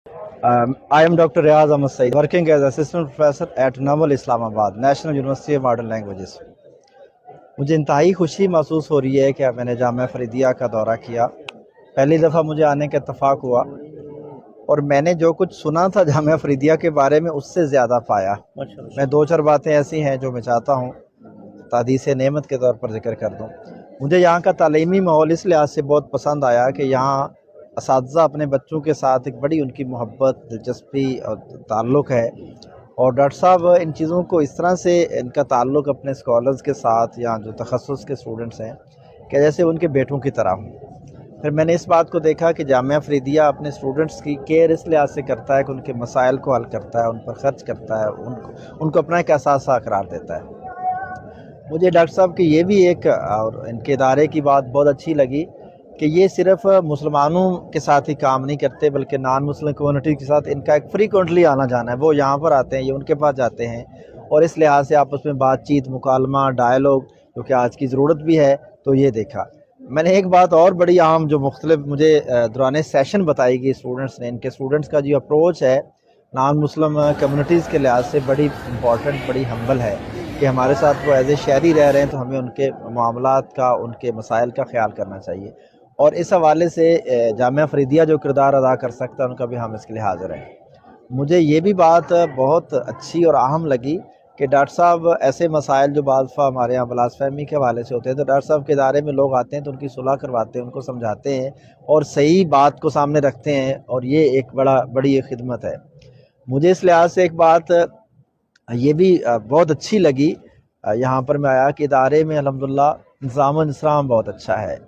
I am Dr. Riaz Ahmed Saeed, working as assistant professor at Namal Islamabad, National University of Modern Languages. मुझे इंतहाई खुशी महसूस हो रही है कि मैंने जामिया फरीदिया का दौरा किया। पहली दफ़ा मुझे आने का इत्तफ़ाक़ हुआ और मैंने जो कुछ सुना था जामिया फरीदिया के बारे में उससे ज़्यादा पाया। मैं दो चार बातें ऐसी हैं जो मैं चाहता हूँ तादीस नेमत के तौर पर ज़िक्र कर दूँ। मुझे यहाँ का तालीमी माहौल इस लिहाज से बहुत पसंद आया कि यहाँ असातिज़ा अपने बच्चों के साथ एक बड़ी उनकी मोहब्बत, दिलचस्पी और ताल्लुक़ है, और डॉक्टर साहब इन चीज़ों को इस तरह से इनका ताल्लुक़ अपने स्कॉलर्स के साथ या जो तखस्सुस के स्टूडेंट्स हैं कि जैसे उनके बेटों की तरह हों। फिर मैंने इस बात को देखा कि जामिया फरीदिया अपने स्टूडेंट्स की केयर इस लिहाज से करता है कि उनके मसाइल को हल करता है, उन पर ख़र्च करता है, उनको अपना एक एहसास करार देता है। मुझे डॉक्टर साहब की ये भी एक और इनके इदारे की बात बहुत अच्छी लगी कि ये सिर्फ मुसलमानों के साथ ही काम नहीं करते बल्कि नॉन मुस्लिम कम्युनिटी के साथ इनका एक फ्रीक्वेंटली आना जाना है। वो यहाँ पर आते हैं, ये उनके पास जाते हैं और इस लिहाज से आपस में बातचीत, मुकालमा, डायलॉग जो कि आज की ज़रूरत भी है, तो ये देखा। मैंने एक बात और बड़ी अहम जो मुख्तलिफ मुझे दौरान सेशन बताई गई स्टूडेंट्स ने, इनके स्टूडेंट्स का जो अप्रोच है नॉन मुस्लिम कम्युनिटीज़ के लिहाज से बड़ी इम्पॉर्टेंट, बड़ी हम्बल है कि हमारे साथ वो एज ए शहरी रह रहे हैं तो हमें उनके मामलात का, उनके मसाइल का ख्याल करना चाहिए। और इस हवाले से जामिया फरीदिया जो किरदार अदा कर सकता है उनका भी हम इसके लिए हाज़िर हैं। मुझे ये भी बात बहुत अच्छी और अहम लगी कि डॉक्टर साहब ऐसे मसाइल जो बाज़ दफ़ा हमारे यहाँ गलतफ़हमी के हवाले से होते हैं तो डॉक्टर साहब के इदारे में लोग आते हैं तो उनकी सुलह करवाते हैं, उनको समझाते हैं और सही बात को सामने रखते हैं, और ये एक बड़ी खिदमत है। मुझे इस लिहाज से एक बात ये भी बहुत अच्छी लगी यहाँ पर मैं आया कि इदारे में अल्हम्दुलिल्लाह निज़ाम बहुत अच्छा है।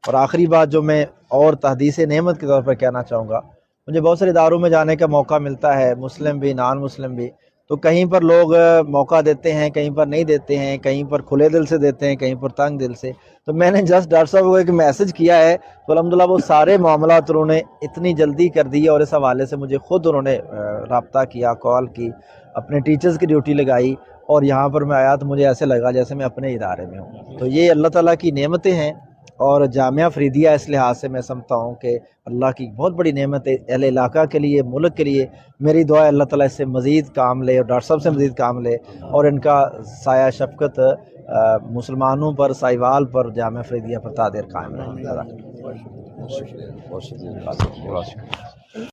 और आखिरी बात जो मैं और तहदीस नेमत के तौर पर कहना चाहूँगा, मुझे बहुत सारे इदारों में जाने का मौका मिलता है, मुस्लिम भी नॉन मुस्लिम भी, तो कहीं पर लोग मौका देते हैं, कहीं पर नहीं देते हैं, कहीं पर खुले दिल से देते हैं, कहीं पर तंग दिल से। तो मैंने जस्ट डॉक्टर साहब को एक मैसेज किया है तो अल्हम्दुलिल्लाह वो सारे मामलात उन्होंने इतनी जल्दी कर दिए और इस हवाले से मुझे ख़ुद उन्होंने रब्ता किया, कॉल की, अपने टीचर्स की ड्यूटी लगाई और यहाँ पर मैं आया तो मुझे ऐसे लगा जैसे मैं अपने इदारे में हूँ। तो ये अल्लाह ताला की नेमतें हैं और जामिया फरीदिया इस लिहाज से मैं समझता हूँ कि अल्लाह की बहुत बड़ी नेमत है अहले इलाका के लिए, मुल्क के लिए। मेरी दुआ है अल्लाह ताला इससे मज़ीद काम ले और डॉक्टर साहब से मज़ीद काम ले और इनका साया शफ़क़त मुसलमानों पर, साहिवाल पर, जामिया फरीदिया पर तादेर कायम रहे।